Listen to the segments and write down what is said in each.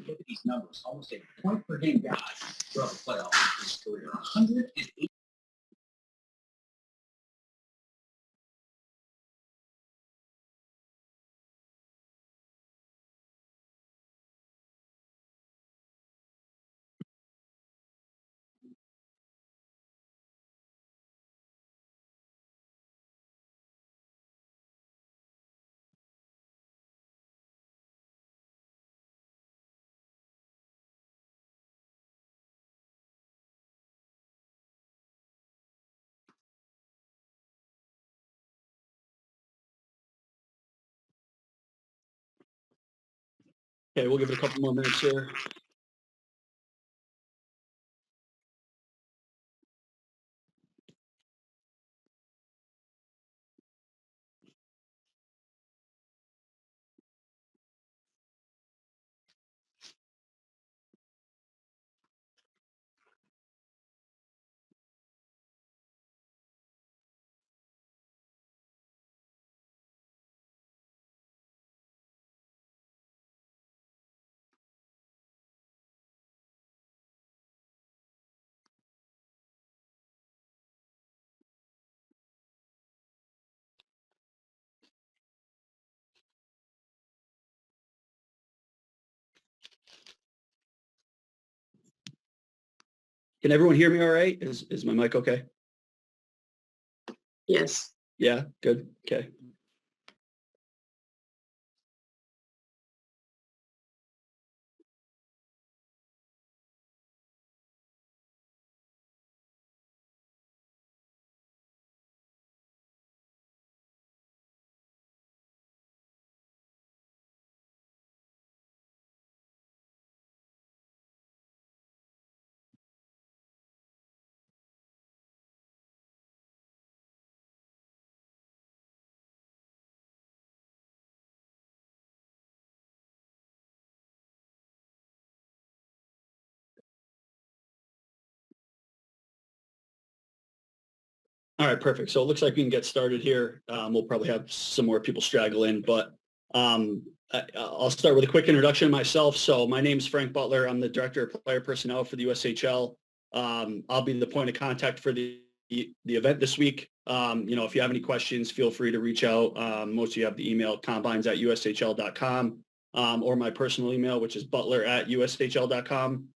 Look at these numbers, almost a point per game guy throughout the playoffs in his career. 108. Okay, we'll give it a couple more minutes here. Can everyone hear me all right? Is my mic okay? Yes. Yeah, good. Okay. All right, perfect. So it looks like we can get started here. We'll probably have some more people straggle in, but I'll start with a quick introduction of myself. So my name is Frank Butler. I'm the Director of Player Personnel for the USHL. I'll be the point of contact for the event this week. If you have any questions, feel free to reach out. Most of you have the email combines@ushl.com or my personal email, which is butler@ushl.com.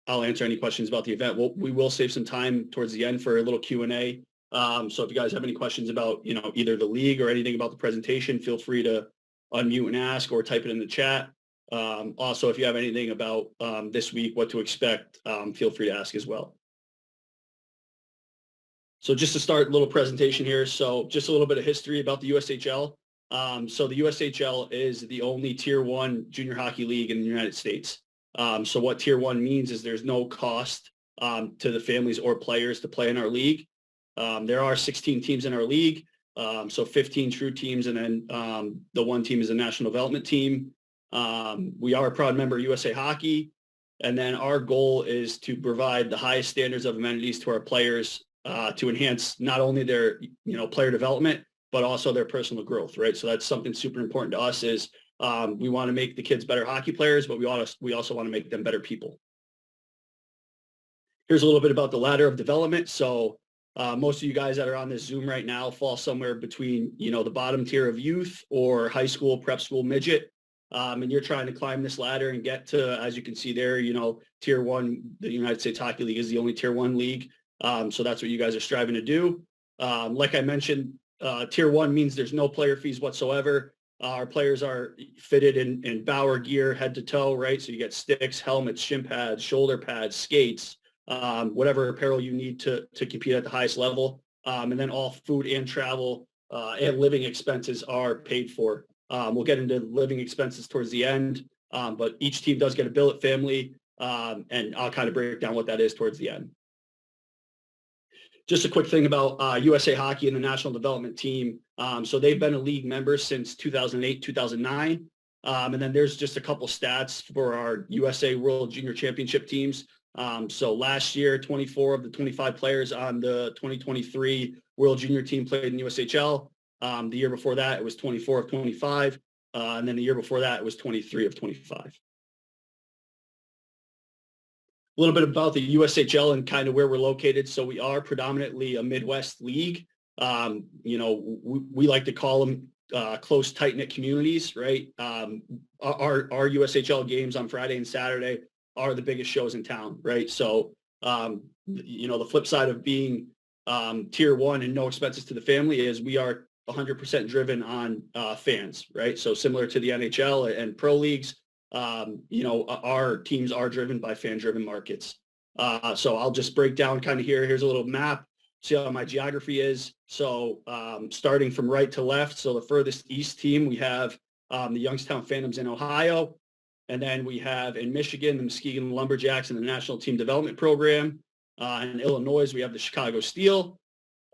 I'll answer any questions about the event. We will save some time towards the end for a little Q&A. So if you guys have any questions about, either the league or anything about the presentation, feel free to unmute and ask or type it in the chat. Also, if you have anything about this week, what to expect, feel free to ask as well. So just to start, a little presentation here. So just a little bit of history about the USHL. So the USHL is the only Tier 1 junior hockey league in the United States. So what Tier 1 means is there's no cost to the families or players to play in our league. There are 16 teams in our league, so 15 true teams, and then the one team is a national development team. We are a proud member of USA Hockey, and then our goal is to provide the highest standards of amenities to our players to enhance not only their player development, but also their personal growth, right? So that's something super important to us is we want to make the kids better hockey players, but we also want to make them better people. Here's a little bit about the ladder of development. So most of you guys that are on this Zoom right now fall somewhere between, the bottom tier of youth or high school, prep school, midget. And you're trying to climb this ladder and get to, as you can see there, Tier 1, the United States Hockey League is the only Tier 1 league. So that's what you guys are striving to do. Like I mentioned, Tier 1 means there's no player fees whatsoever. Our players are fitted in Bauer gear, head to toe, right? So you get sticks, helmets, shin pads, shoulder pads, skates, whatever apparel you need to compete at the highest level. And then all food and travel and living expenses are paid for. We'll get into living expenses towards the end, but each team does get a billet family, and I'll kind of break down what that is towards the end. Just a quick thing about USA Hockey and the national development team. So they've been a league member since 2008, 2009. And then there's just a couple stats for our USA World Junior Championship teams. So last year, 24 of the 25 players on the 2023 World Junior team played in USHL. The year before that, it was 24 of 25. And then the year before that, it was 23 of 25. A little bit about the USHL and kind of where we're located. So we are predominantly a Midwest league. We like to call them close, tight-knit communities, right? Our USHL games on Friday and Saturday are the biggest shows in town, right? So, the flip side of being tier one and no expenses to the family is we are 100% driven on fans, right? So similar to the NHL and pro leagues, our teams are driven by fan-driven markets. So I'll just break down kind of here. Here's a little map. See how my geography is. So starting from right to left. So the furthest east team, we have the Youngstown Phantoms in Ohio. And then we have in Michigan, the Muskegon Lumberjacks and the National Team Development Program. In Illinois, we have the Chicago Steel.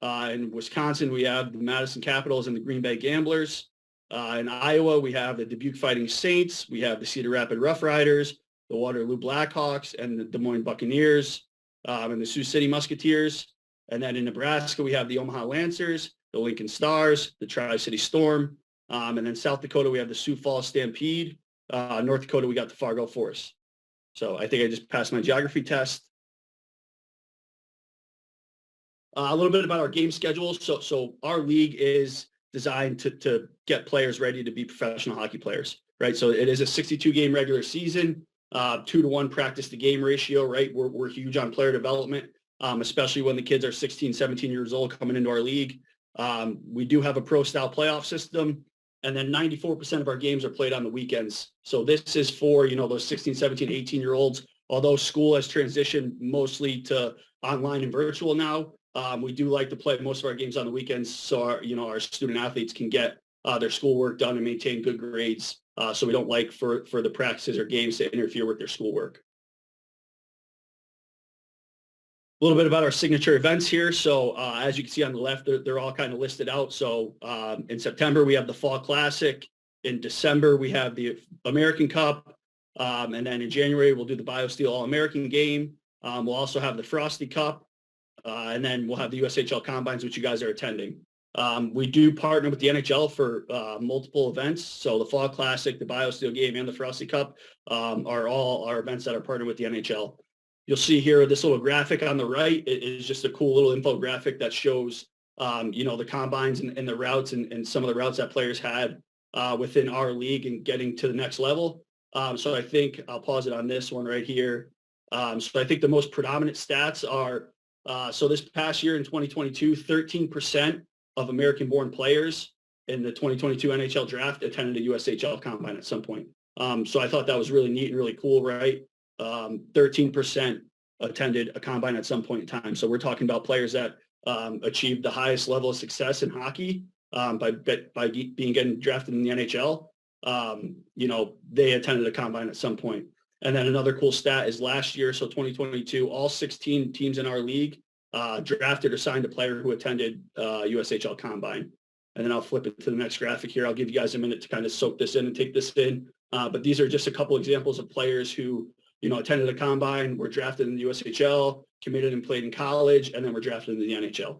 In Wisconsin, we have the Madison Capitals and the Green Bay Gamblers. In Iowa, we have the Dubuque Fighting Saints. We have the Cedar Rapids Rough Riders, the Waterloo Blackhawks, and the Des Moines Buccaneers, and the Sioux City Musketeers. And then in Nebraska, we have the Omaha Lancers, the Lincoln Stars, the Tri-City Storm. And then South Dakota, we have the Sioux Falls Stampede. North Dakota, we got the Fargo Force. So I think I just passed my geography test. A little bit about our game schedule. So our league is designed to get players ready to be professional hockey players, right? So it is a 62-game regular season, 2-to-1 practice to game ratio, right? We're huge on player development, especially when the kids are 16, 17 years old coming into our league. We do have a pro-style playoff system, and then 94% of our games are played on the weekends. So this is for, those 16, 17, 18-year-olds. Although school has transitioned mostly to online and virtual now, we do like to play most of our games on the weekends so our student athletes can get their schoolwork done and maintain good grades. So we don't like for the practices or games to interfere with their schoolwork. A little bit about our signature events here. So as you can see on the left, they're all kind of listed out. So in September, we have the Fall Classic. In December, we have the American Cup. And then in January, we'll do the BioSteel All-American game. We'll also have the Frosty Cup. And then we'll have the USHL Combines, which you guys are attending. We do partner with the NHL for multiple events. So the Fall Classic, the BioSteel game, and the Frosty Cup are all our events that are partnered with the NHL. You'll see here this little graphic on the right. It is just a cool little infographic that shows, the combines and the routes and some of the routes that players had within our league and getting to the next level. So I think I'll pause it on this one right here. So I think the most predominant stats are, so this past year in 2022, 13% of American-born players in the 2022 NHL draft attended a USHL combine at some point. So I thought that was really neat and really cool, right? 13% attended a combine at some point in time. So we're talking about players that achieved the highest level of success in hockey by getting drafted in the NHL. They attended a combine at some point. And then another cool stat is last year, so 2022, all 16 teams in our league drafted or signed a player who attended USHL Combine. And then I'll flip it to the next graphic here. I'll give you guys a minute to kind of soak this in and take this in. But these are just a couple examples of players who, attended a Combine, were drafted in the USHL, committed and played in college, and then were drafted into the NHL.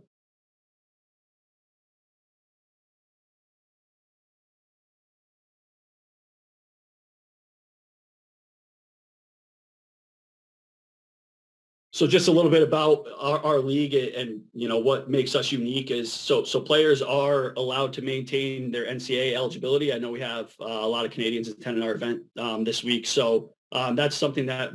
So just a little bit about our league and what makes us unique is so players are allowed to maintain their NCAA eligibility. I know we have a lot of Canadians attending our event this week, so that's something that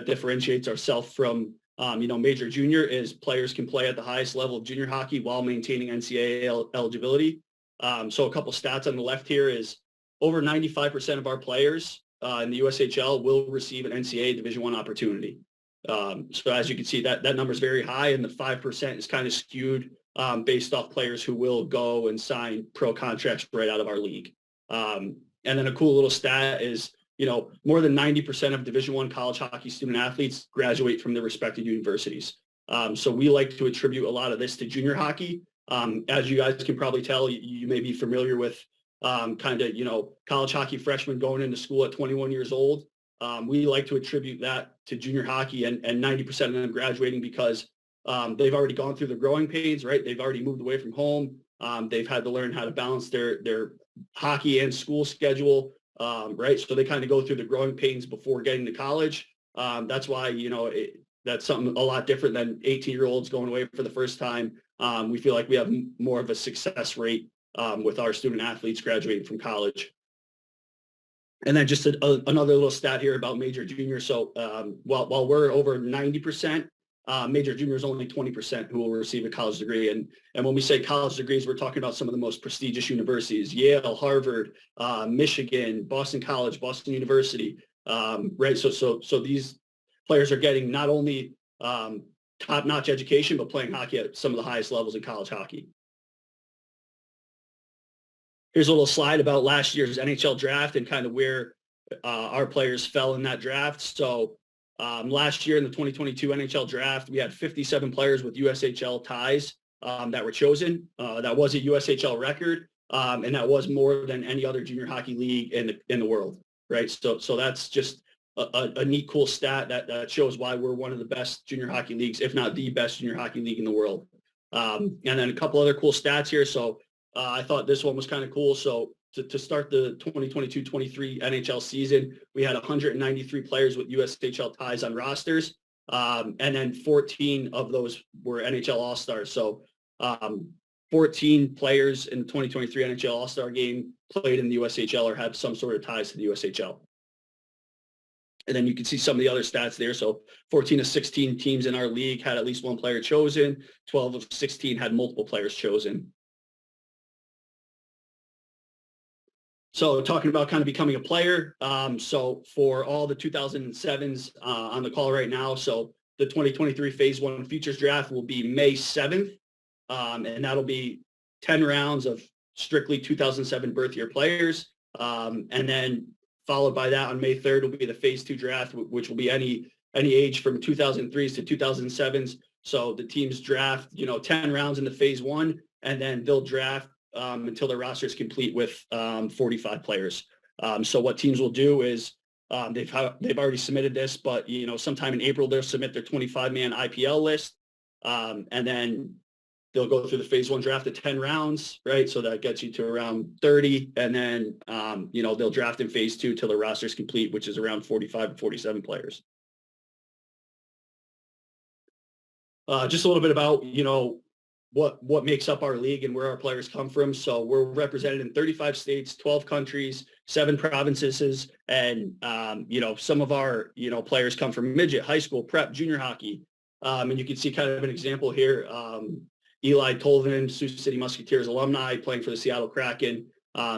differentiates ourselves from major junior is players can play at the highest level of junior hockey while maintaining NCAA eligibility. So a couple stats on the left here is over 95% of our players in the USHL will receive an NCAA Division I opportunity. So as you can see, that number is very high, and the 5% is kind of skewed based off players who will go and sign pro contracts right out of our league. And then a cool little stat is, more than 90% of Division I college hockey student athletes graduate from their respective universities. So we like to attribute a lot of this to junior hockey. As you guys can probably tell, you may be familiar with college hockey freshmen going into school at 21 years old. We like to attribute that to junior hockey and 90% of them graduating because they've already gone through the growing pains, right? They've already moved away from home. They've had to learn how to balance their hockey and school schedule, right? So they kind of go through the growing pains before getting to college. That's why, that's something a lot different than 18-year-olds going away for the first time. We feel like we have more of a success rate with our student athletes graduating from college. And then just another little stat here about major juniors. So while we're over 90%, major juniors only 20% who will receive a college degree. And when we say college degrees, we're talking about some of the most prestigious universities: Yale, Harvard, Michigan, Boston College, Boston University. Right. So these players are getting not only top-notch education, but playing hockey at some of the highest levels in college hockey. Here's a little slide about last year's NHL draft and kind of where our players fell in that draft. So last year in the 2022 NHL draft, we had 57 players with USHL ties that were chosen. That was a USHL record, and that was more than any other junior hockey league in the world, right? So that's just a neat, cool stat that shows why we're one of the best junior hockey leagues, if not the best junior hockey league in the world. And then a couple other cool stats here. So I thought this one was kind of cool. So to start the 2022-23 NHL season, we had 193 players with USHL ties on rosters, and then 14 of those were NHL All-Stars. So 14 players in the 2023 NHL All-Star game played in the USHL or had some sort of ties to the USHL. And then you can see some of the other stats there. So 14 of 16 teams in our league had at least one player chosen. 12 of 16 had multiple players chosen. So talking about kind of becoming a player. So for all the 2007s on the call right now, so the 2023 Phase 1 Futures Draft will be May 7th. And that'll be 10 rounds of strictly 2007 birth year players. And then followed by that on May 3rd will be the Phase 2 Draft, which will be any age from 2003s to 2007s. So the teams draft, 10 rounds in the Phase 1, and then they'll draft until the roster is complete with 45 players. So what teams will do is they've already submitted this, but sometime in April they'll submit their 25-man IPL list, and then they'll go through the Phase 1 draft at 10 rounds, right? So that gets you to around 30, and then they'll draft in Phase 2 till the roster is complete, which is around 45 to 47 players. Just a little bit about what makes up our league and where our players come from. So we're represented in 35 states, 12 countries, 7 provinces, and some of our players come from midget, high school, prep, junior hockey, and you can see kind of an example here. Eli Tolvin, Sioux City Musketeers alumni, playing for the Seattle Kraken.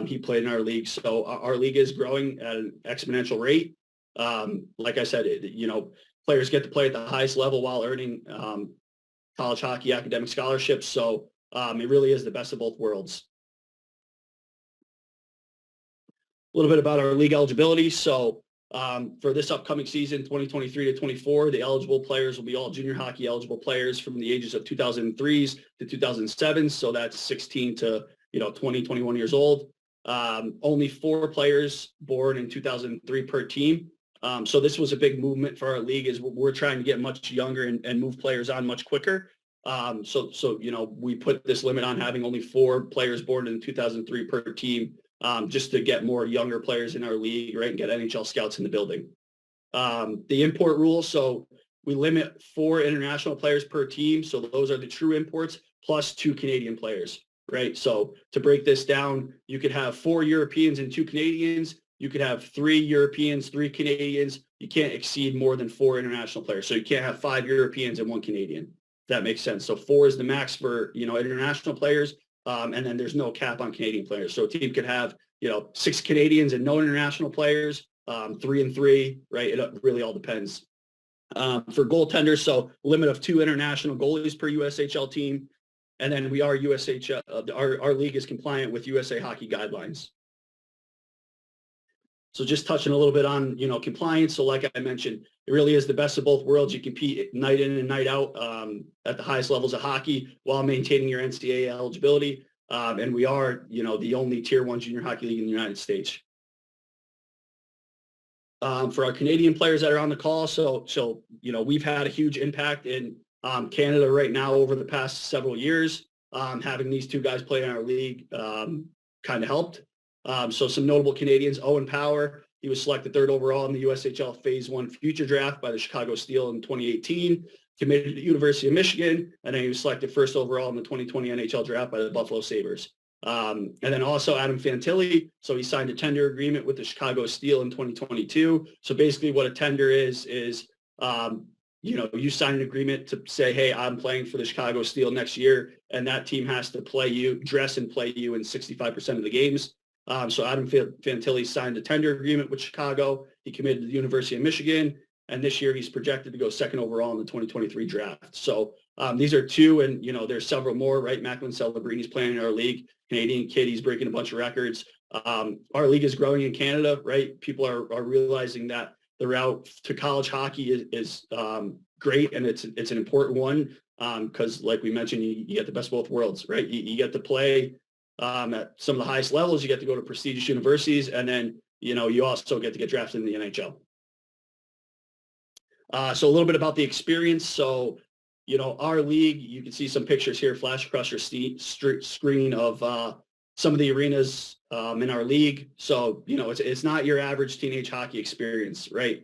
He played in our league, so our league is growing at an exponential rate. Like I said, players get to play at the highest level while earning college hockey academic scholarships. So it really is the best of both worlds. A little bit about our league eligibility. So for this upcoming season, 2023 to 24, the eligible players will be all junior hockey eligible players from the ages of 2003s to 2007s. So that's 16 to 20, 21 years old. Only 4 players born in 2003 per team. So this was a big movement for our league, is we're trying to get much younger and move players on much quicker. So we put this limit on having only 4 players born in 2003 per team, just to get more younger players in our league, right, and get NHL scouts in the building. The import rule, so we limit 4 international players per team. So those are the true imports plus 2 Canadian players, right? So to break this down, you could have 4 Europeans and 2 Canadians. You could have 3 Europeans, 3 Canadians. You can't exceed more than 4 international players. So you can't have 5 Europeans and 1 Canadian. If that makes sense. So 4 is the max for, international players. And then there's no cap on Canadian players. So a team could have, 6 Canadians and no international players, 3 and 3, right? It really all depends. For goaltenders, so limit of 2 international goalies per USHL team. And then we are USHL, our league is compliant with USA Hockey guidelines. So just touching a little bit on, compliance. So like I mentioned, it really is the best of both worlds. You compete night in and night out at the highest levels of hockey while maintaining your NCAA eligibility. And we are, the only Tier 1 junior hockey league in the United States. For our Canadian players that are on the call, so we've had a huge impact in Canada right now over the past several years. Having these 2 guys play in our league kind of helped. So some notable Canadians: Owen Power, He was selected 3rd overall in the USHL Phase 1 Future Draft by the Chicago Steel in 2018, committed to the University of Michigan, and then he was selected 1st overall in the 2020 NHL Draft by the Buffalo Sabres. And then also Adam Fantilli. So he signed a tender agreement with the Chicago Steel in 2022. So basically what a tender is, you sign an agreement to say, hey, I'm playing for the Chicago Steel next year, and that team has to dress and play you in 65% of the games. So Adam Fantilli signed a tender agreement with Chicago. He committed to the University of Michigan, and this year he's projected to go 2nd overall in the 2023 draft. So these are 2, and, there's several more, right? Macklin Celebrini's playing in our league. Canadian kid, he's breaking a bunch of records. Our league is growing in Canada, right? People are realizing that the route to college hockey is great, and it's an important one because, like we mentioned, you get the best of both worlds, right? You get to play at some of the highest levels. You get to go to prestigious universities, and then you also get to get drafted in the NHL. So a little bit about the experience. So our league, you can see some pictures here flash across your screen of some of the arenas in our league. So, it's not your average teenage hockey experience, right?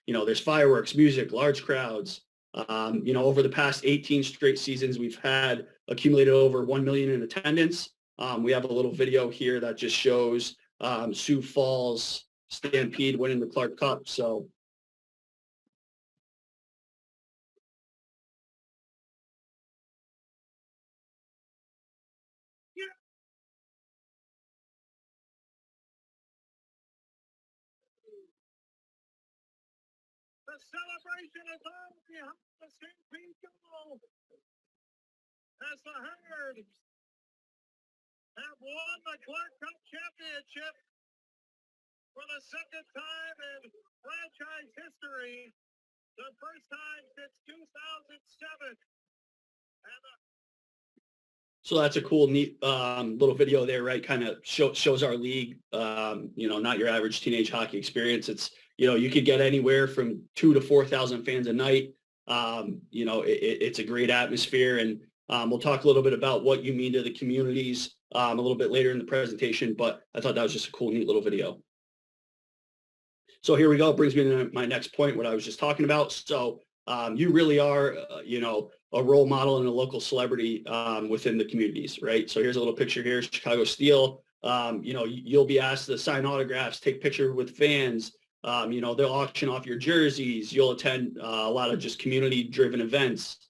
There's fireworks, music, large crowds. Over the past 18 straight seasons, we've had accumulated over 1 million in attendance. We have a little video here that just shows Sioux Falls Stampede winning the Clark Cup. So, the celebration is on behind the Stampede goal as the Hunters have won the Clark Cup Championship for the 2nd time in franchise history, the first time since 2007. So that's a cool, neat little video there, right? Kind of shows our league, not your average teenage hockey experience. It's, you could get anywhere from 2,000 to 4,000 fans a night. It's a great atmosphere, and we'll talk a little bit about what you mean to the communities a little bit later in the presentation, but I thought that was just a cool, neat little video. So here we go. It brings me to my next point, what I was just talking about. So you really are, a role model and a local celebrity within the communities, right? So here's a little picture here, Chicago Steel. You'll be asked to sign autographs, take pictures with fans. They'll auction off your jerseys. You'll attend a lot of just community-driven events.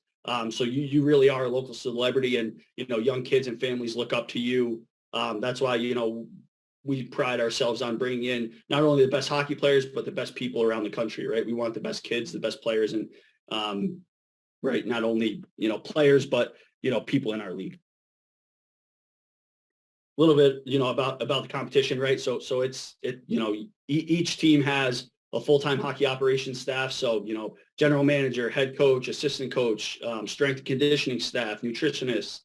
So you really are a local celebrity, and, young kids and families look up to you. That's why, we pride ourselves on bringing in not only the best hockey players, but the best people around the country, right? We want the best kids, the best players, and right, not only, players, but, people in our league. A little bit, about the competition, right? So each team has a full-time hockey operations staff. So, general manager, head coach, assistant coach, strength and conditioning staff, nutritionists,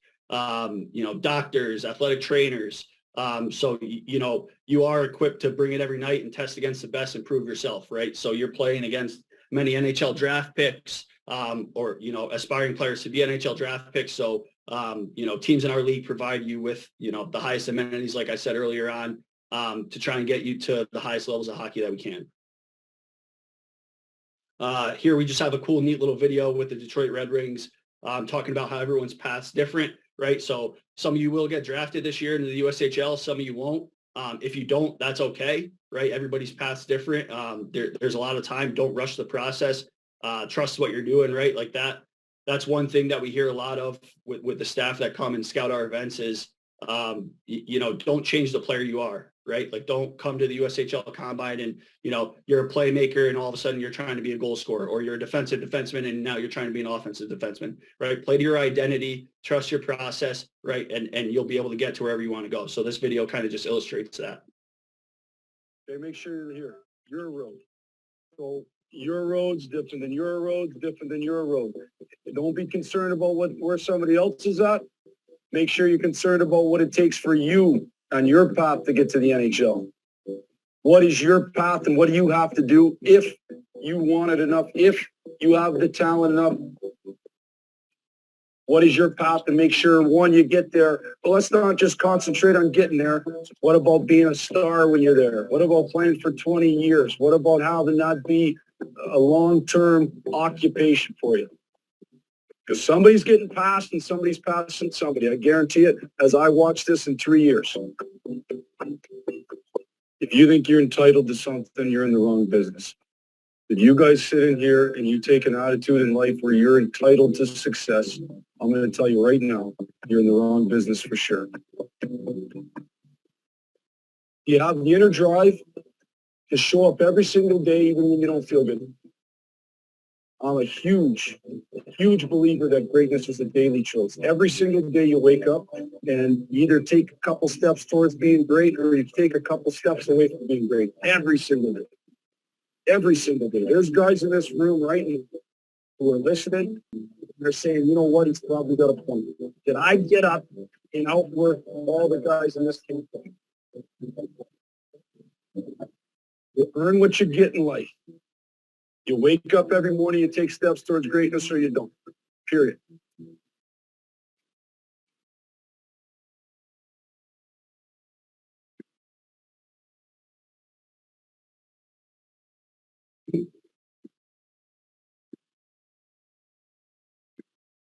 doctors, athletic trainers. So, you are equipped to bring it every night and test against the best and prove yourself, right? So you're playing against many NHL draft picks, or, aspiring players to be NHL draft picks. So, teams in our league provide you with, the highest amenities, like I said earlier on, to try and get you to the highest levels of hockey that we can. Here we just have a cool, neat little video with the Detroit Red Wings, talking about how everyone's path's different, right? So some of you will get drafted this year into the USHL. Some of you won't. If you don't, that's okay, right? Everybody's path's different. There's a lot of time. Don't rush the process. Trust what you're doing, right? Like that. That's one thing that we hear a lot of with the staff that come and scout our events is, don't change the player you are, right? Like don't come to the USHL Combine and, you're a playmaker and all of a sudden you're trying to be a goal scorer, or you're a defensive defenseman and now you're trying to be an offensive defenseman, right? Play to your identity, trust your process, right? And you'll be able to get to wherever you want to go. So this video kind of just illustrates that. Okay, make sure you're here. Your road. So your road's different than your road's different than your road. Don't be concerned about where somebody else is at. Make sure you're concerned about what it takes for you on your path to get to the NHL. What is your path and what do you have to do if you want it enough, if you have the talent enough? What is your path to make sure, one, you get there? But let's not just concentrate on getting there. What about being a star when you're there? What about playing for 20 years? What about having that be a long-term occupation for you? Because somebody's getting passed and somebody's passing somebody. I guarantee it, as I watch this in 3 years. If you think you're entitled to something, you're in the wrong business. If you guys sit in here and you take an attitude in life where you're entitled to success, I'm going to tell you right now, you're in the wrong business for sure. You have the inner drive to show up every single day, even when you don't feel good. I'm a huge believer that greatness is a daily choice. Every single day you wake up and you either take a couple steps towards being great or you take a couple steps away from being great. Every single day. Every single day. There's guys in this room right now who are listening. They're saying, you know what, he's probably got a point. Did I get up and outwork all the guys in this team? You earn what you get in life. You wake up every morning, you take steps towards greatness, or you don't. Period.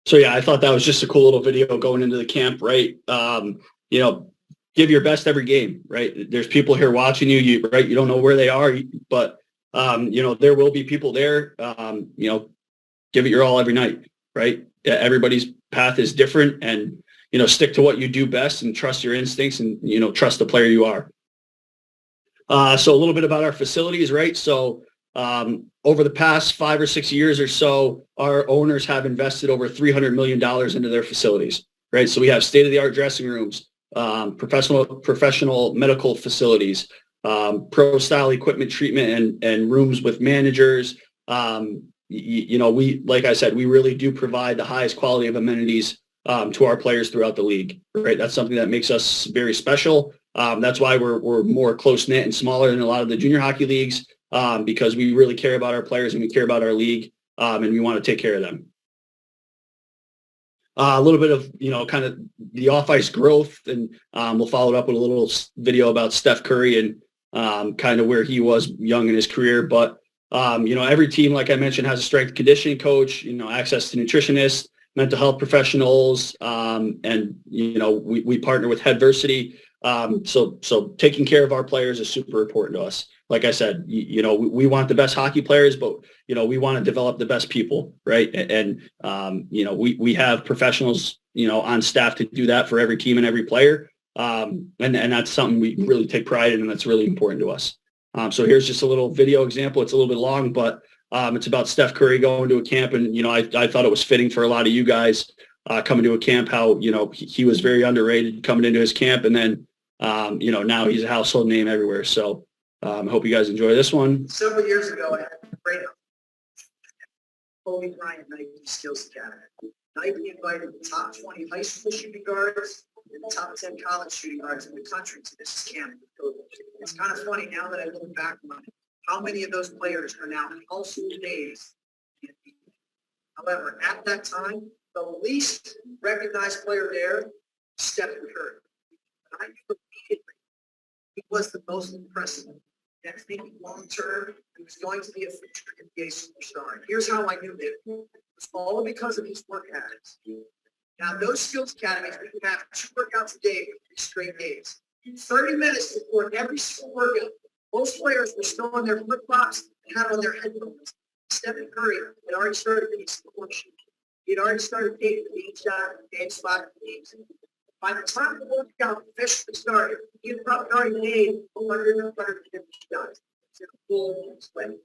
So yeah, I thought that was just a cool little video going into the camp, right? You know, give your best every game, right? There's people here watching you, right? You don't know where they are, but you know, there will be people there. You know, give it your all every night, right? Yeah, everybody's path is different, and you know, stick to what you do best and trust your instincts, and you know, trust the player you are. So a little bit about our facilities, right? So over the past 5 or 6 years or so, our owners have invested over $300 million into their facilities, right? So we have state-of-the-art dressing rooms, professional medical facilities, pro-style equipment treatment, and rooms with managers. You know, like I said, we really do provide the highest quality of amenities to our players throughout the league, right? That's something that makes us very special. That's why we're more close-knit and smaller than a lot of the junior hockey leagues, because we really care about our players and we care about our league, and we want to take care of them. A little bit of, you know, kind of the off-ice growth, and we'll follow it up with a little video about Steph Curry and kind of where he was young in his career. But, you know, every team, like I mentioned, has a strength and conditioning coach, you know, access to nutritionists, mental health professionals, and, you know, we partner with Headversity. So taking care of our players is super important to us. Like I said, you know, we want the best hockey players, but, you know, we want to develop the best people, right? And you know, we have professionals, you know, on staff to do that for every team and every player. And that's something we really take pride in, and that's really important to us. So here's just a little video example. It's a little bit long, but it's about Steph Curry going to a camp. And, you know, I thought it was fitting for a lot of you guys coming to a camp, how, you know, he was very underrated coming into his camp. And then, you know, now he's a household name everywhere. So I hope you guys enjoy this one. Several years ago, I had a great Kobe Bryant Nike Skills Academy. Nike invited the top 20 high school shooting guards and the top 10 college shooting guards in the country to this camp. It's kind of funny now that I look back on it, how many of those players are now household names. However, at that time, the least recognized player there, Steph Curry. I knew immediately he was the most impressive. And thinking long term, he was going to be a future NBA superstar. Here's how I knew it. It was all because of his work habits. Now, those skills academies, we can have 2 workouts a day for 3 straight days. 30 minutes before every single workout, most players were still on their flip-flops and had on their headphones. Stephen Curry had already started getting some worksheet. He had already started taking the game shot, game spot, games. By the time the workout officially started, he had probably already made 100 or 150 shots. It's a full swing.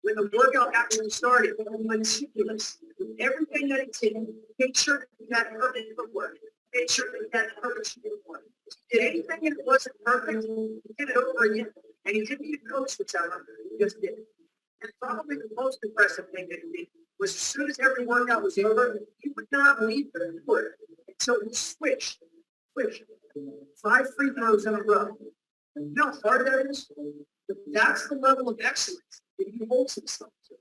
When the workout actually started, he was meticulous. Everything that he did, he made sure that he had perfect footwork. Made sure that he had perfect uniform. He did anything that wasn't perfect, he did it over again. And he didn't even coach the time. He just did it. And probably the most impressive thing that he did was as soon as every workout was over, he would not leave the court until he switched 5 free throws in a row. You know how hard that is? But that's the level of excellence that he holds himself to.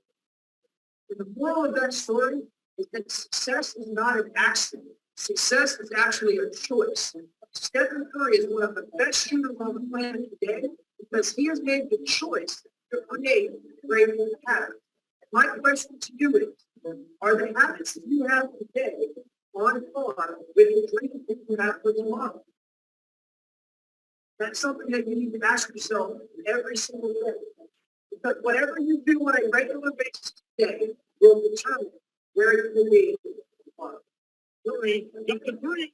And the moral of that story is that success is not an accident. Success is actually a choice. Stephen Curry is one of the best shooters on the planet today because he has made the choice to create great habits. My question to you is, are the habits that you have today on par with the dreams that you have for tomorrow? That's something that you need to ask yourself every single day. Because whatever you do on a regular basis today will determine where you will be tomorrow. Curry got the three.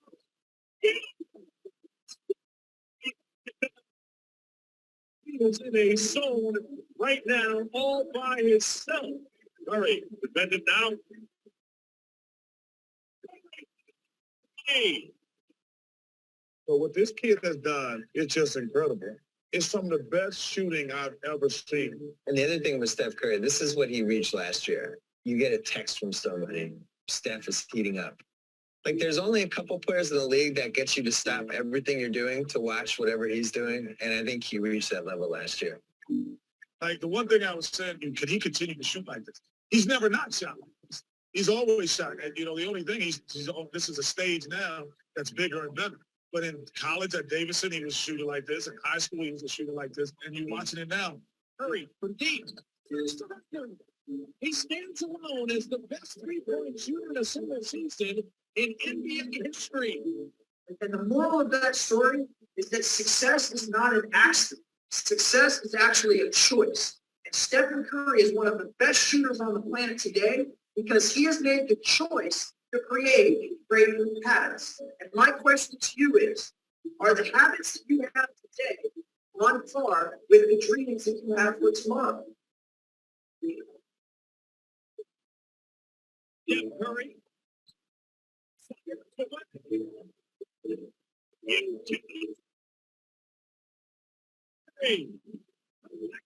He is in a zone right now, all by himself. Curry, defended now. Hey. So what this kid has done is just incredible. It's some of the best shooting I've ever seen. And the other thing with Steph Curry, this is what he reached last year. You get a text from somebody, Steph is heating up. Like, there's only a couple players in the league that get you to stop everything you're doing to watch whatever he's doing. And I think he reached that level last year. Like, the one thing I was saying, could he continue to shoot like this? He's never not shot like this. He's always shot. And, the only thing this is a stage now that's bigger and better. But in college at Davidson, he was shooting like this. In high school, he was shooting like this. And you're watching it now. Curry, for deep. He stands alone as the best three-point shooter in a single season in NBA history. And the moral of that story is that success is not an accident. Success is actually a choice. And Stephen Curry is one of the best shooters on the planet today because he has made the choice to create great habits. And my question to you is, are the habits that you have today on par with the dreams that you have for tomorrow? Yeah, Curry. Hey,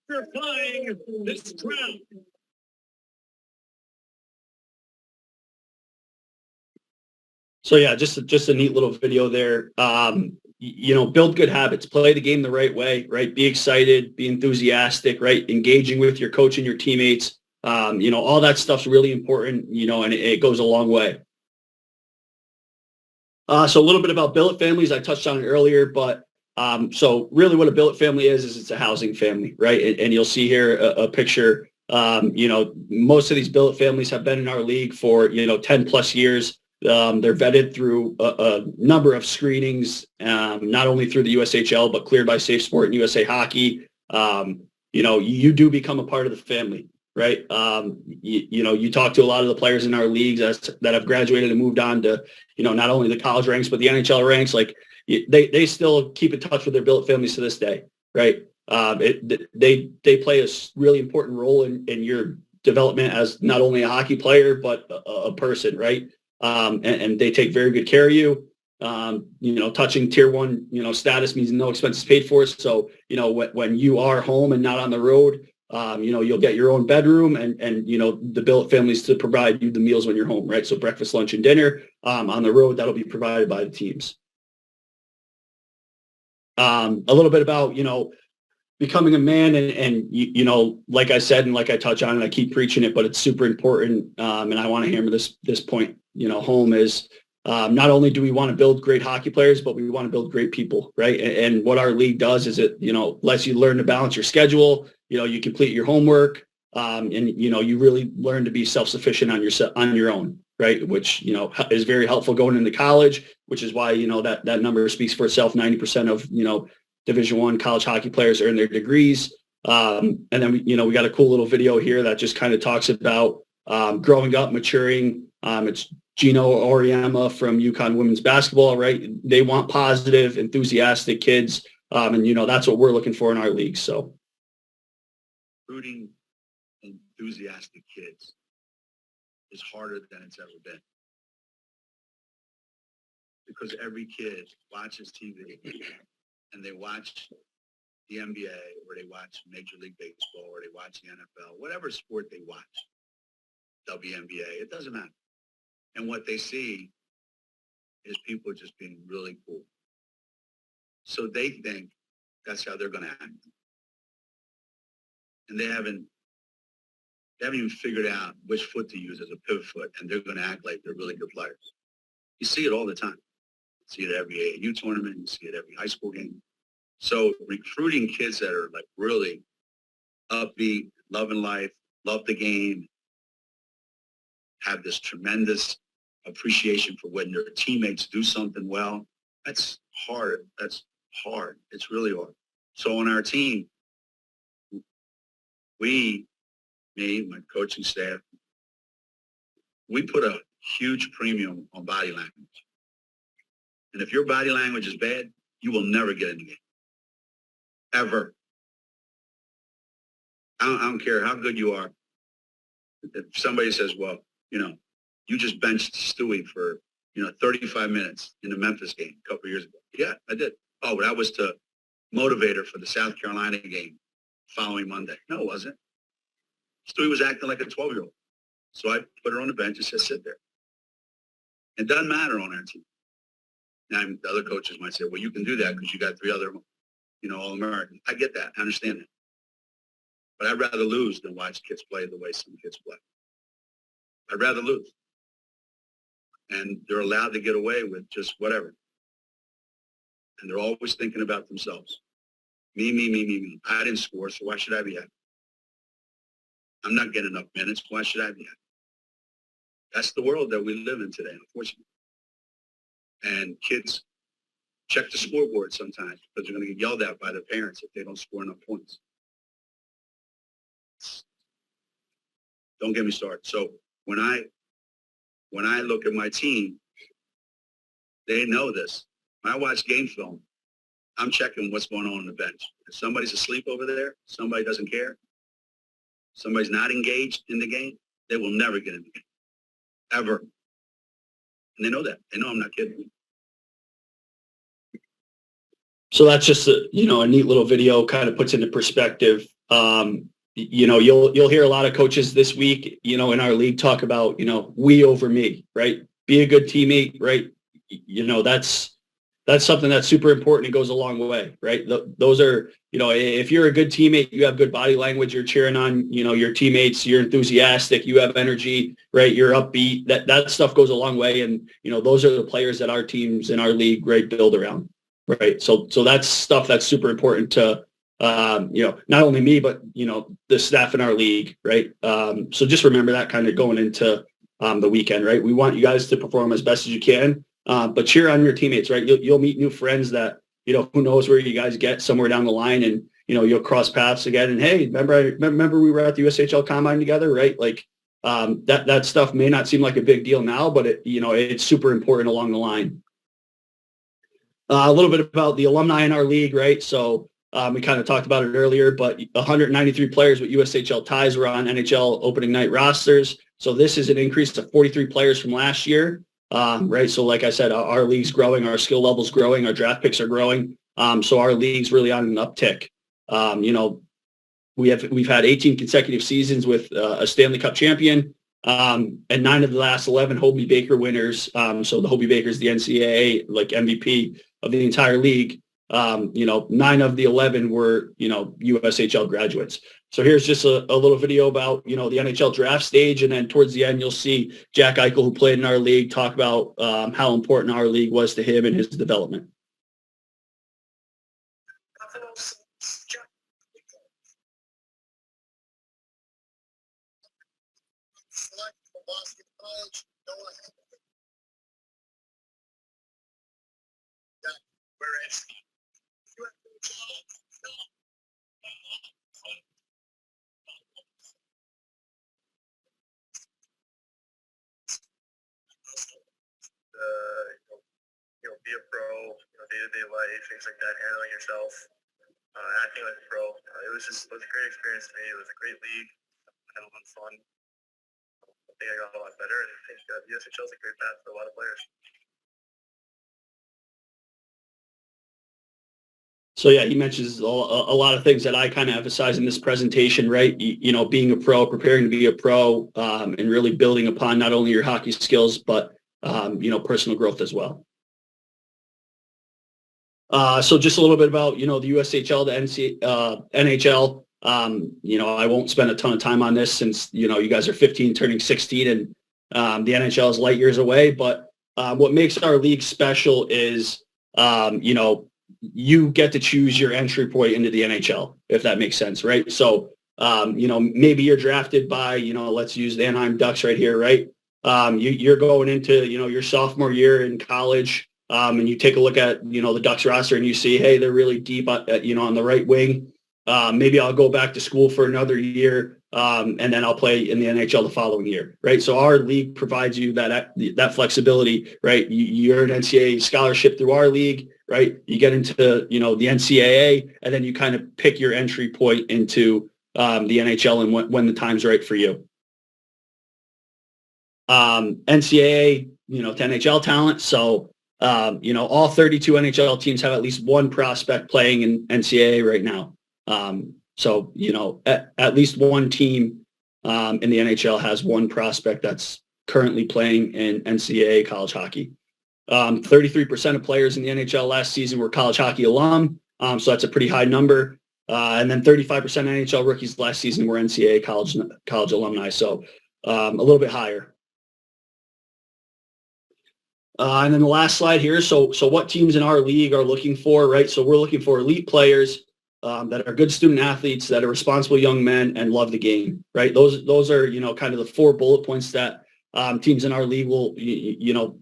electrifying this crowd. So yeah, just a neat little video there. Build good habits, play the game the right way, right? Be excited, be enthusiastic, right? Engaging with your coach and your teammates. All that stuff's really important, and it goes a long way. So a little bit about billet families. I touched on it earlier, but so really what a billet family is it's a housing family, right? And you'll see here a picture. Most of these billet families have been in our league for, 10 plus years. They're vetted through a number of screenings, not only through the USHL, but cleared by Safe Sport and USA Hockey. You do become a part of the family, right? You talk to a lot of the players in our leagues that have graduated and moved on to, not only the college ranks, but the NHL ranks. Like they still keep in touch with their billet families to this day, right? They play a really important role in your development as not only a hockey player, but a person, right? And they take very good care of you. Touching tier 1, status means no expenses paid for. So, when you are home and not on the road, you'll get your own bedroom and the billet families to provide you the meals when you're home, right? So breakfast, lunch, and dinner. On the road, that'll be provided by the teams. A little bit about, becoming a man and like I said, and like I touch on it, I keep preaching it, but it's super important. And I want to hammer this point, home is not only do we want to build great hockey players, but we want to build great people, right? And what our league does is it, lets you learn to balance your schedule. You complete your homework, and you really learn to be self-sufficient on your own, right? Which is very helpful going into college, which is why that number speaks for itself. 90% of Division I college hockey players earn their degrees. And then we got a cool little video here that just kind of talks about growing up, maturing. It's Gino Oriema from UConn women's basketball, right? They want positive, enthusiastic kids. And that's what we're looking for in our league. So recruiting enthusiastic kids is harder than it's ever been. Because every kid watches TV and they watch the NBA or they watch Major League Baseball or they watch the NFL, whatever sport they watch, WNBA, it doesn't matter. And what they see is people just being really cool. So they think that's how they're going to act. And they haven't They haven't even figured out which foot to use as a pivot foot, and they're going to act like they're really good players. You see it all the time. You see it every AAU tournament. You see it every high school game. So recruiting kids that are like really upbeat, loving life, love the game, have this tremendous appreciation for when their teammates do something well, that's hard. That's hard. It's really hard. So on our team, me, my coaching staff, we put a huge premium on body language. And if your body language is bad, you will never get in the game. Ever. I don't care how good you are. If somebody says, well, you just benched Stewie for, 35 minutes in the Memphis game a couple of years ago. Yeah, I did. Oh, that was to motivate her for the South Carolina game following Monday. No, it wasn't. Stewie was acting like a 12-year-old. So I put her on the bench and said, sit there. It doesn't matter on our team. Now, the other coaches might say, well, you can do that because you got 3 other, All-Americans. I get that. I understand that. But I'd rather lose than watch kids play the way some kids play. I'd rather lose. And they're allowed to get away with just whatever. And they're always thinking about themselves. Me. I didn't score, so why should I be happy? I'm not getting enough minutes. Why should I be happy? That's the world that we live in today, unfortunately. And kids check the scoreboard sometimes because they're going to get yelled at by their parents if they don't score enough points. Don't get me started. So when I look at my team, they know this. When I watch game film, I'm checking what's going on the bench. If somebody's asleep over there, somebody doesn't care, somebody's not engaged in the game, they will never get in the game. Ever. And they know that. They know I'm not kidding. So that's just a neat little video, kind of puts into perspective. You'll hear a lot of coaches this week, in our league talk about, we over me, right? Be a good teammate, right? That's something that's super important. It goes a long way, right? Those are, if you're a good teammate, you have good body language, you're cheering on, your teammates, you're enthusiastic, you have energy, right? You're upbeat. That stuff goes a long way. And, those are the players that our teams in our league, right, build around, right? So that's stuff that's super important to, not only me, but, the staff in our league, right? So just remember that kind of going into the weekend, right? We want you guys to perform as best as you can, but cheer on your teammates, right? You'll meet new friends that, who knows where you guys get somewhere down the line, and, you'll cross paths again. And hey, remember we were at the USHL Combine together, right? Like that stuff may not seem like a big deal now, but it's super important along the line. A little bit about the alumni in our league, right? So we kind of talked about it earlier, but 193 players with USHL ties were on NHL opening night rosters. So this is an increase of 43 players from last year, right? So like I said, our league's growing, our skill level's growing, our draft picks are growing. So our league's really on an uptick. We've had 18 consecutive seasons with a Stanley Cup champion, and 9 of the last 11 Hobie Baker winners. So the Hobie Baker is the NCAA like MVP of the entire league. 9 of the 11 were, USHL graduates. So here's just a little video about, the NHL draft stage. And then towards the end, you'll see Jack Eichel, who played in our league, talk about how important our league was to him and his development. Be a pro, day-to-day life, things like that, handling yourself, acting like a pro. It was a great experience to me. It was a great league. I had a lot of fun. I think I got a lot better, and I think the USHL is a great path for a lot of players. So yeah, he mentions a lot of things that I kind of emphasize in this presentation, right? Being a pro, preparing to be a pro, and really building upon not only your hockey skills, but, personal growth as well. So just a little bit about, the USHL, the NHL. I won't spend a ton of time on this since, you guys are 15 turning 16 and the NHL is light years away. But what makes our league special is, you get to choose your entry point into the NHL, if that makes sense, right? So, maybe you're drafted by, let's use the Anaheim Ducks right here, right? You're going into, your sophomore year in college, and you take a look at, the Ducks roster and you see, hey, they're really deep, on the right wing. Maybe I'll go back to school for another year, and then I'll play in the NHL the following year, right? So our league provides you that flexibility, right? You earn NCAA scholarship through our league, right? You get into, the NCAA, and then you kind of pick your entry point into the NHL and when the time's right for you. NCAA, to NHL talent. So, all 32 NHL teams have at least one prospect playing in NCAA right now. So, at least one team in the NHL has one prospect that's currently playing in NCAA college hockey. 33% of players in the NHL last season were college hockey alum. So that's a pretty high number. And then 35% of NHL rookies last season were NCAA college alumni. So a little bit higher. And then the last slide here. So what teams in our league are looking for, right? So we're looking for elite players that are good student athletes, that are responsible young men and love the game, right? Those are, kind of the 4 bullet points that teams in our league will,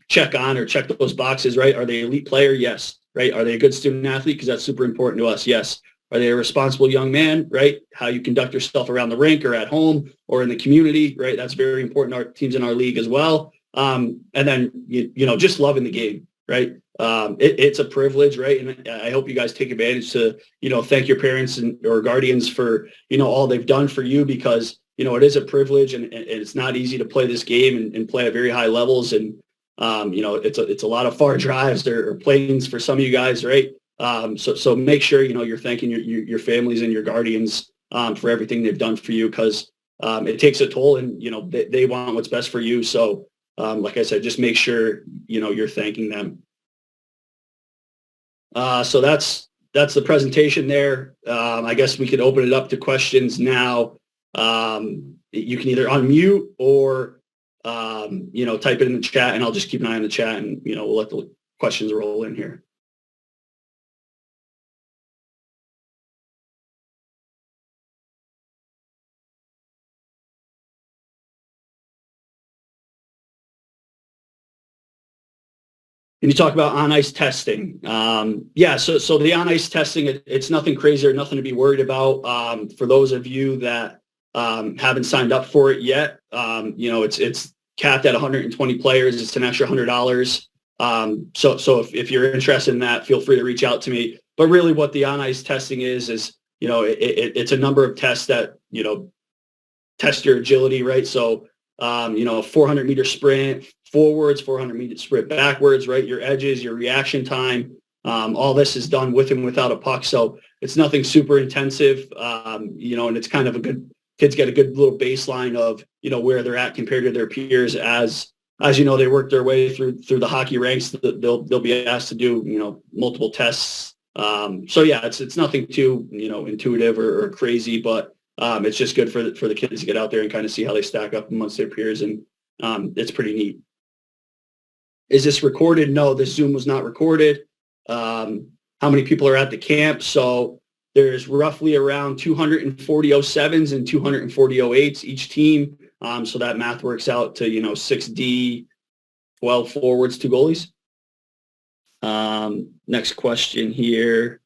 check on or check those boxes, right? Are they an elite player? Yes. Right. Are they a good student athlete? Because that's super important to us. Yes. Are they a responsible young man? Right. How you conduct yourself around the rink or at home or in the community. Right. That's very important to our teams in our league as well. And then, just loving the game. Right. It's a privilege. Right. And I hope you guys take advantage to, thank your parents or guardians for, all they've done for you, because, it is a privilege and it's not easy to play this game and play at very high levels. And, it's a lot of far drives or planes for some of you guys. Right. So make sure, you're thanking your families and your guardians for everything they've done for you, because it takes a toll and, they want what's best for you. So like I said, just make sure, you're thanking them. So that's the presentation there. I guess we could open it up to questions now. You can either unmute or, type it in the chat, and I'll just keep an eye on the chat and, we'll let the questions roll in here. And you talk about on-ice testing. So the on-ice testing, it's nothing crazy or nothing to be worried about. For those of you that haven't signed up for it yet, it's capped at 120 players. It's an extra $100. So if you're interested in that, feel free to reach out to me. But really what the on-ice testing is, it's a number of tests that, test your agility, right? So, 400-meter sprint forwards, 400-meter sprint backwards, right? Your edges, your reaction time, all this is done with and without a puck. So it's nothing super intensive, and it's kind of kids get a good little baseline of, where they're at compared to their peers as they work their way through the hockey ranks. They'll be asked to do, multiple tests. It's nothing too, intuitive or crazy, but it's just good for the kids to get out there and kind of see how they stack up amongst their peers. And it's pretty neat. Is this recorded? No, this Zoom was not recorded. How many people are at the camp? So there's roughly around 240 07s and 240 08s each team. So that math works out to, 6D, 12 forwards, 2 goalies. Next question here.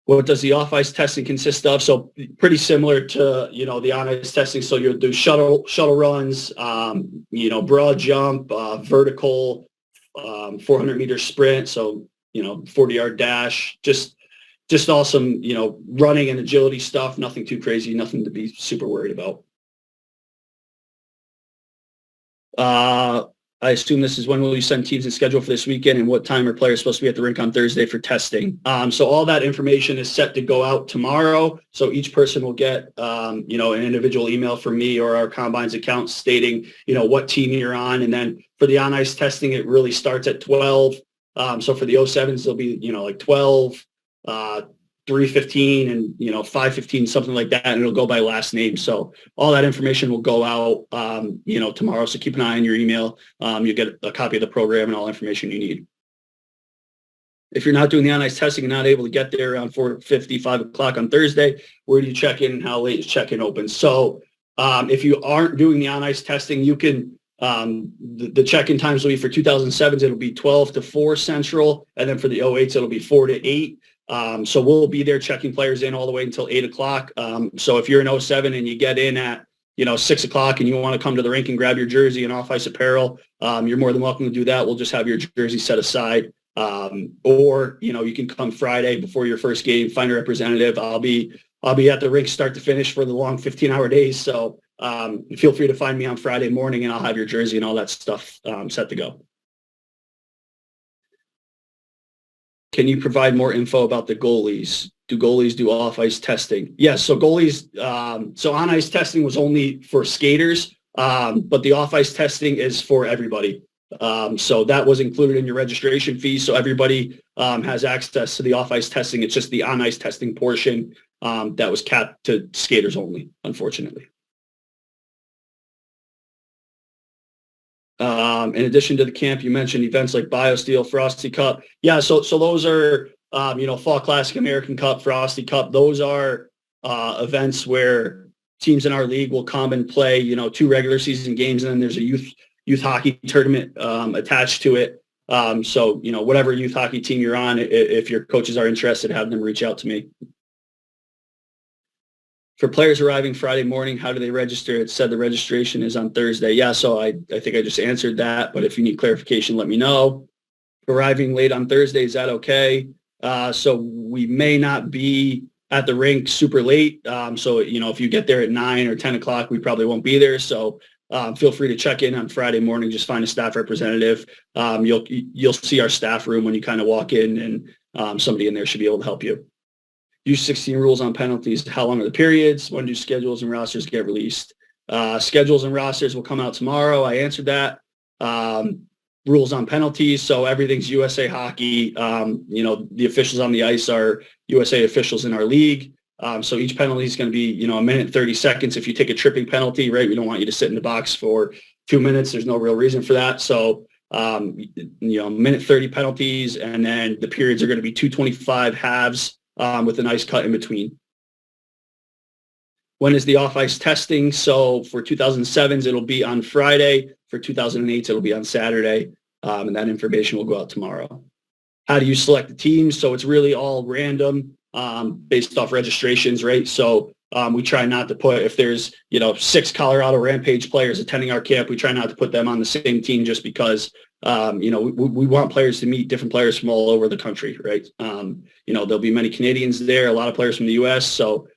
What does the off-ice testing consist of? So pretty similar to, the on-ice testing. So you'll do shuttle runs, broad jump, vertical, 400-meter sprint. So, 40-yard dash, just awesome, running and agility stuff. Nothing too crazy, nothing to be super worried about. I assume this is when will you send teams and schedule for this weekend, and what time are players supposed to be at the rink on Thursday for testing? So all that information is set to go out tomorrow. So each person will get, an individual email from me or our Combines account stating, what team you're on. And then for the on-ice testing, it really starts at 12. So for the 07s, there'll be, 12, 3:15 and, 5:15, something like that. And it'll go by last name. So all that information will go out, tomorrow. So keep an eye on your email. You'll get a copy of the program and all information you need. If you're not doing the on-ice testing and not able to get there around 4:50, 5 o'clock on Thursday, where do you check in and how late is check-in open? So if you aren't doing the on-ice testing, you can, the check-in times will be for 2007s, it'll be 12 to 4 Central. And then for the 08s, it'll be 4 to 8. So we'll be there checking players in all the way until 8 o'clock. So if you're in 07 and you get in at, 6 o'clock and you want to come to the rink and grab your jersey and off-ice apparel, you're more than welcome to do that. We'll just have your jersey set aside. Or, you can come Friday before your first game, find a representative. I'll be at the rink start to finish for the long 15-hour days. So feel free to find me on Friday morning and I'll have your jersey and all that stuff set to go. Can you provide more info about the goalies? Do goalies do off-ice testing? Yes. So goalies, so on-ice testing was only for skaters, but the off-ice testing is for everybody. So that was included in your registration fee. So everybody has access to the off-ice testing. It's just the on-ice testing portion that was capped to skaters only, unfortunately. In addition to the camp, you mentioned events like BioSteel, Frosty Cup. Yeah, so those are, Fall Classic, American Cup, Frosty Cup. Those are events where teams in our league will come and play, 2 regular season games, and then there's a youth hockey tournament attached to it. So, whatever youth hockey team you're on, if your coaches are interested, have them reach out to me. For players arriving Friday morning, how do they register? It said the registration is on Thursday. Yeah, so I think I just answered that, but if you need clarification, let me know. Arriving late on Thursday, is that okay? So we may not be at the rink super late. So, if you get there at 9 or 10 o'clock, we probably won't be there. So feel free to check in on Friday morning. Just find a staff representative. You'll see our staff room when you kind of walk in, and somebody in there should be able to help you. Use 16 rules on penalties. How long are the periods? When do schedules and rosters get released? Schedules and rosters will come out tomorrow. I answered that. Rules on penalties. So everything's USA Hockey. The officials on the ice are USA officials in our league. So each penalty is going to be, a minute and 30 seconds. If you take a tripping penalty, right, we don't want you to sit in the box for 2 minutes. There's no real reason for that. So, minute 30 penalties, and then the periods are going to be 2:25 halves with a nice cut in between. When is the off-ice testing? So for 2007s, it'll be on Friday. For 2008s, it'll be on Saturday. And that information will go out tomorrow. How do you select the teams? So it's really all random. Based off registrations, right? So we try not to put, if there's, 6 Colorado Rampage players attending our camp, we try not to put them on the same team just because, we want players to meet different players from all over the country, right? There'll be many Canadians there, a lot of players from the U.S. So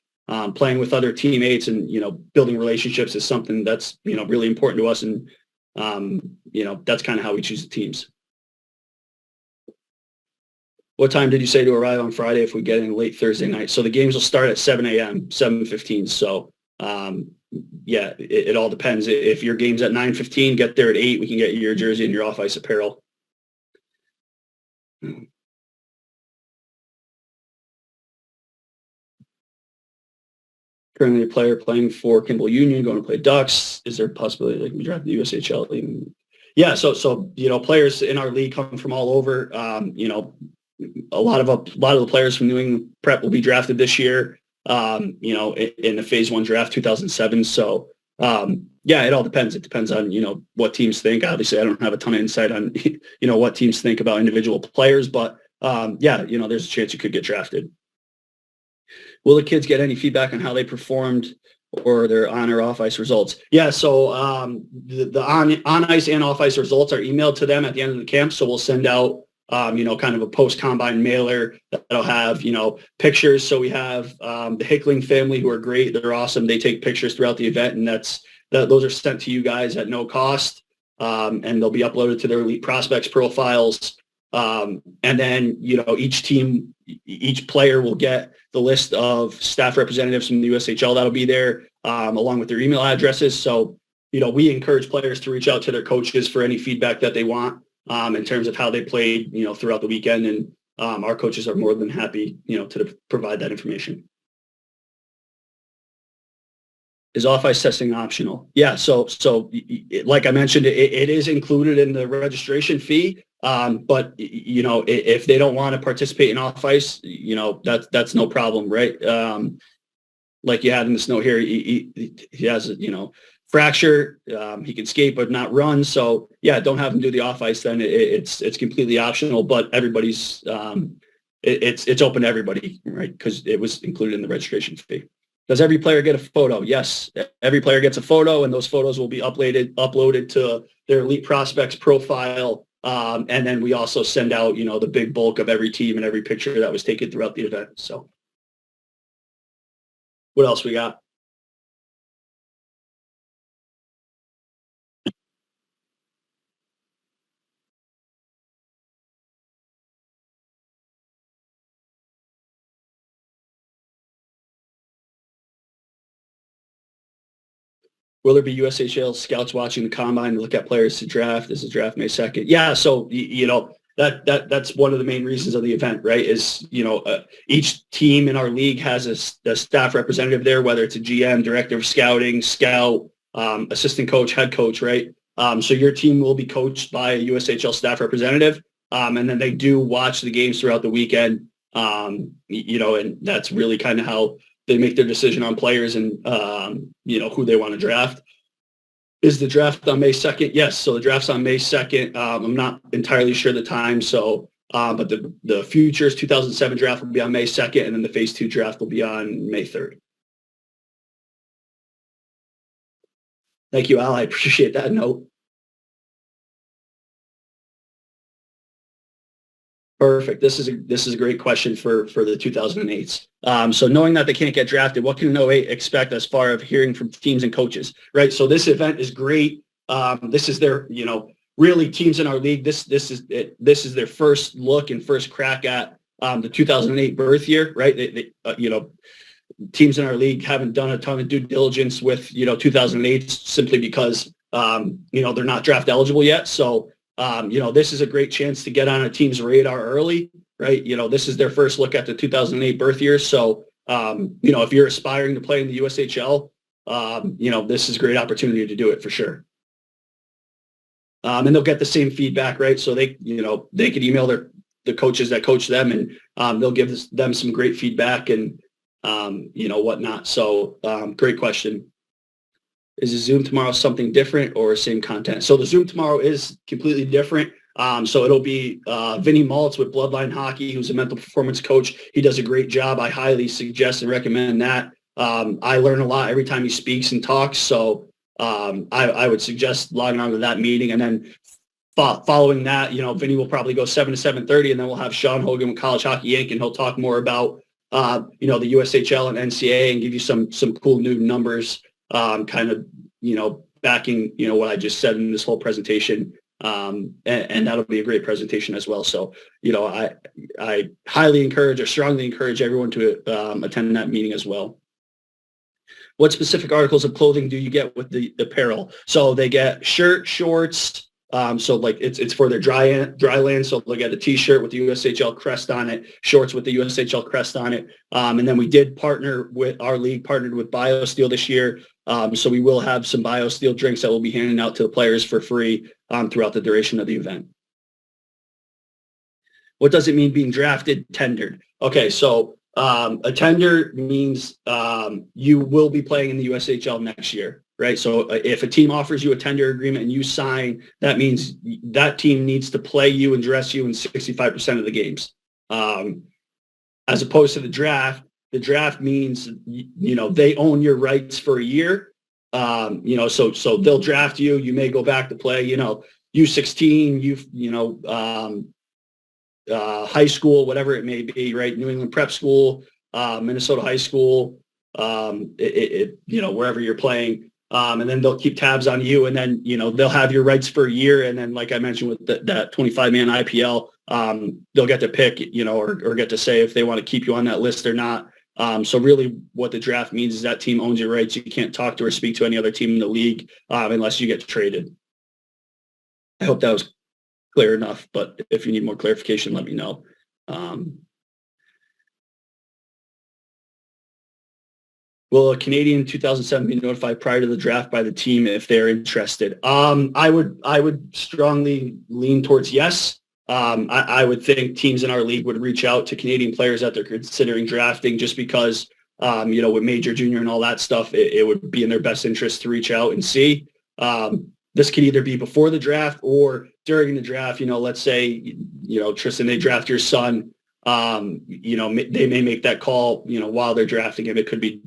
playing with other teammates and, building relationships is something that's, really important to us. And, that's kind of how we choose the teams. What time did you say to arrive on Friday if we get in late Thursday night? So the games will start at 7 a.m., 7:15. So, it all depends. If your game's at 9:15, get there at 8. We can get you your jersey and your off-ice apparel. Currently a player playing for Kimball Union, going to play Ducks. Is there a possibility they can be drafted the USHL? Yeah, so players in our league come from all over. A lot of the players from New England Prep will be drafted this year, in the Phase 1 draft 2007. So, it all depends. It depends on, what teams think. Obviously, I don't have a ton of insight on, what teams think about individual players, but, there's a chance you could get drafted. Will the kids get any feedback on how they performed or their on or off ice results? Yeah, so the on ice and off ice results are emailed to them at the end of the camp. So we'll send out kind of a post-combine mailer that'll have, pictures. So we have the Hickling family who are great. They're awesome. They take pictures throughout the event, and those are sent to you guys at no cost, and they'll be uploaded to their elite prospects profiles. And then, each player will get the list of staff representatives from the USHL that'll be there, along with their email addresses. So, we encourage players to reach out to their coaches for any feedback that they want. In terms of how they played, throughout the weekend. And, our coaches are more than happy, to provide that information. Is off-ice testing optional? Yeah. So like I mentioned, it is included in the registration fee. But if they don't want to participate in off-ice, that's no problem, right? Like you had in the snow here, he has fracture. He can skate but not run. So yeah, don't have him do the off-ice. Then it's completely optional. But everybody's it's open to everybody, right? Because it was included in the registration fee. Does every player get a photo? Yes, every player gets a photo, and those photos will be uploaded to their Elite Prospects profile. And then we also send out, the big bulk of every team and every picture that was taken throughout the event. So what else we got? Will there be USHL scouts watching the combine to look at players to draft? This is draft May 2nd. Yeah. So, that's one of the main reasons of the event, right? Is, each team in our league has a staff representative there, whether it's a GM, director of scouting, scout, assistant coach, head coach, right? So your team will be coached by a USHL staff representative. And then they do watch the games throughout the weekend. And that's really kind of how they make their decision on players and, who they want to draft. Is the draft on May 2nd? Yes. So the draft's on May 2nd. I'm not entirely sure the time. So, but the Futures 2007 draft will be on May 2nd, and then the Phase 2 draft will be on May 3rd. Thank you, Al. I appreciate that note. Perfect. This is a great question for the 2008s. So knowing that they can't get drafted, what can an 08 expect as far as hearing from teams and coaches, right? So this event is great. This is their, really teams in our league. This is their first look and first crack at the 2008 birth year, right? They teams in our league haven't done a ton of due diligence with 2008 simply because they're not draft eligible yet. So this is a great chance to get on a team's radar early, right? This is their first look at the 2008 birth year. So, if you're aspiring to play in the USHL, this is a great opportunity to do it for sure. And they'll get the same feedback, right? So they could email the coaches that coach them, and they'll give them some great feedback and, whatnot. So great question. Is the Zoom tomorrow something different or same content? So the Zoom tomorrow is completely different. So it'll be Vinny Maltz with Bloodline Hockey, who's a mental performance coach. He does a great job. I highly suggest and recommend that. I learn a lot every time he speaks and talks. So I would suggest logging on to that meeting. And then following that, Vinny will probably go 7 to 7:30, and then we'll have Sean Hogan with College Hockey Inc., and he'll talk more about, the USHL and NCAA and give you some cool new numbers. Kind of, backing, what I just said in this whole presentation. And that'll be a great presentation as well. So, I highly encourage or strongly encourage everyone to attend that meeting as well. What specific articles of clothing do you get with the apparel? So they get shirt, shorts. So like it's for their dry land. So they'll get a t-shirt with the USHL crest on it, shorts with the USHL crest on it. And then we did partnered with BioSteel this year. So we will have some BioSteel drinks that we'll be handing out to the players for free throughout the duration of the event. What does it mean being drafted, tendered? Okay, so a tender means you will be playing in the USHL next year, right? So if a team offers you a tender agreement and you sign, that means that team needs to play you and dress you in 65% of the games. As opposed to the draft means, they own your rights for a year. So they'll draft you. You may go back to play, U16, high school, whatever it may be, right? New England Prep School, Minnesota High School, wherever you're playing. And then they'll keep tabs on you, and then, they'll have your rights for a year. And then, like I mentioned with that 25-man IPL, they'll get to pick, or get to say if they want to keep you on that list or not. So really what the draft means is that team owns your rights. You can't talk to or speak to any other team in the league unless you get traded. I hope that was clear enough, but if you need more clarification, let me know. Will a Canadian 2007 be notified prior to the draft by the team if they're interested? I would strongly lean towards yes. I would think teams in our league would reach out to Canadian players that they're considering drafting just because, with major, junior, and all that stuff, it would be in their best interest to reach out and see. This could either be before the draft or during the draft. Let's say, Tristan, they draft your son. They may make that call, while they're drafting him. It could be,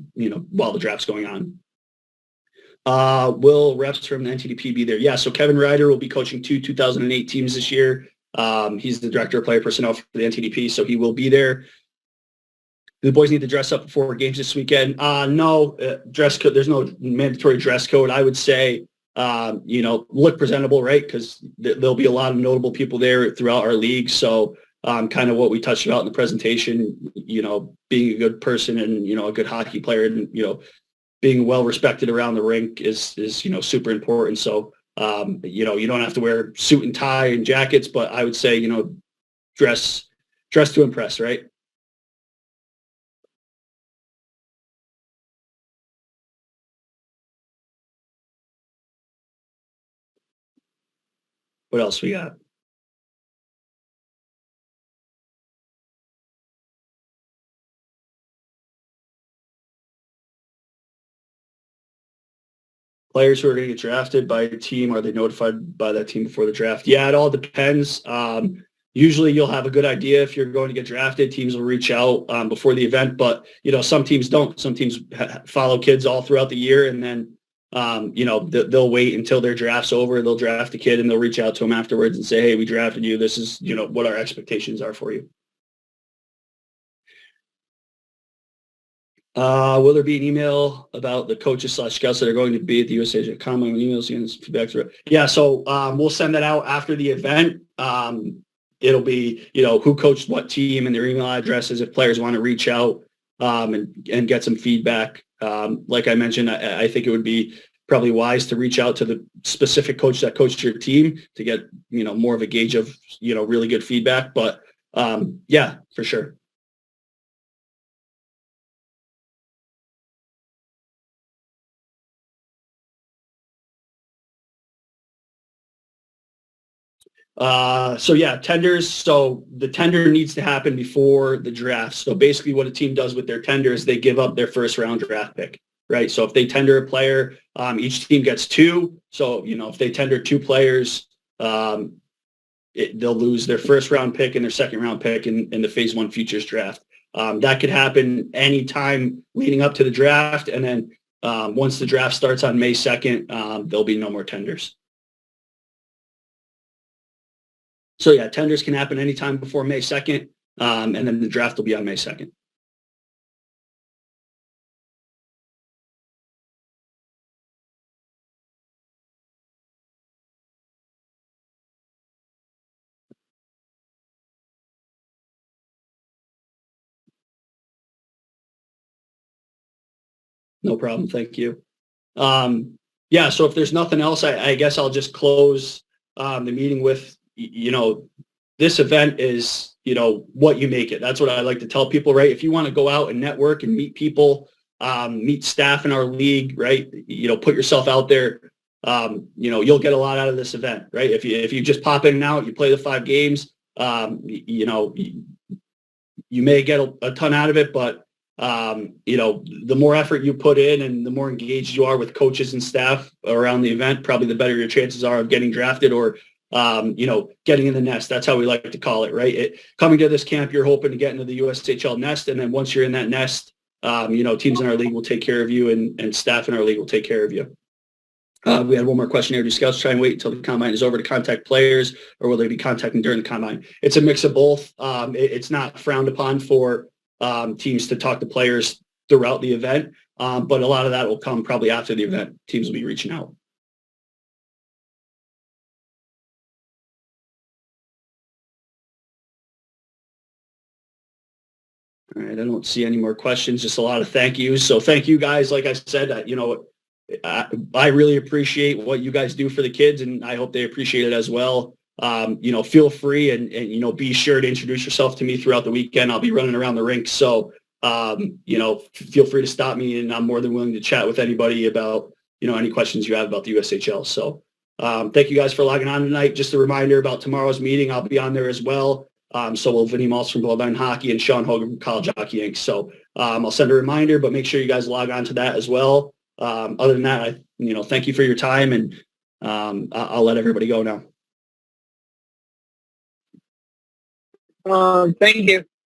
while the draft's going on. Will reps from the NTDP be there? Yeah. So Kevin Ryder will be coaching 2008 teams this year. He's the director of player personnel for the NTDP, so he will be there. Do the boys need to dress up before games this weekend? No, dress code. There's no mandatory dress code. I would say, look presentable, right? Because there'll be a lot of notable people there throughout our league. So, kind of what we touched about in the presentation, being a good person and, a good hockey player and, being well respected around the rink is super important. So, you don't have to wear suit and tie and jackets, but I would say, dress to impress, right? What else we got? Players who are going to get drafted by a team, are they notified by that team before the draft? Yeah, it all depends. Usually you'll have a good idea if you're going to get drafted. Teams will reach out before the event, but, some teams don't. Some teams follow kids all throughout the year, and then, they'll wait until their draft's over. They'll draft a kid, and they'll reach out to them afterwards and say, hey, we drafted you. This is, what our expectations are for you. Will there be an email about the coaches / scouts that are going to be at the USHL Combine emails and feedback? Yeah, so we'll send that out after the event. It'll be, who coached what team and their email addresses if players want to reach out and get some feedback. Like I mentioned, I think it would be probably wise to reach out to the specific coach that coached your team to get, more of a gauge of, really good feedback. But yeah, for sure. So yeah, tenders. So the tender needs to happen before the draft. So basically what a team does with their tender is they give up their first round draft pick, right? So if they tender a player, each team gets 2. So, if they tender 2 players, they'll lose their first round pick and their second round pick in the phase 1 futures draft. That could happen anytime leading up to the draft. And then once the draft starts on May 2nd, there'll be no more tenders. So yeah, tenders can happen anytime before May 2nd, and then the draft will be on May 2nd. No problem. Thank you. Yeah, so if there's nothing else, I guess I'll just close the meeting with, this event is, what you make it. That's what I like to tell people, right? If you want to go out and network and meet people, meet staff in our league, right? Put yourself out there. You'll get a lot out of this event, right? If you just pop in and out, you play the 5 games, you may get a ton out of it, but the more effort you put in and the more engaged you are with coaches and staff around the event, probably the better your chances are of getting drafted or, getting in the nest. That's how we like to call it, right? Coming to this camp, you're hoping to get into the USHL nest. And then once you're in that nest, teams in our league will take care of you and staff in our league will take care of you. We had one more question here. Do scouts try and wait until the combine is over to contact players, or will they be contacting during the combine? It's a mix of both. It's not frowned upon for teams to talk to players throughout the event, but a lot of that will come probably after the event. Teams will be reaching out. All right, I don't see any more questions, just a lot of thank yous. So thank you guys. Like I said, I really appreciate what you guys do for the kids, and I hope they appreciate it as well. feel free and be sure to introduce yourself to me throughout the weekend. I'll be running around the rink. So, feel free to stop me, and I'm more than willing to chat with anybody about, any questions you have about the USHL. So, thank you guys for logging on tonight. Just a reminder about tomorrow's meeting. I'll be on there as well. So will Vinny Maltz from Bloodline Hockey and Sean Hogan from College Hockey Inc. So, I'll send a reminder, but make sure you guys log on to that as well. Other than that, thank you for your time, and I'll let everybody go now. Thank you.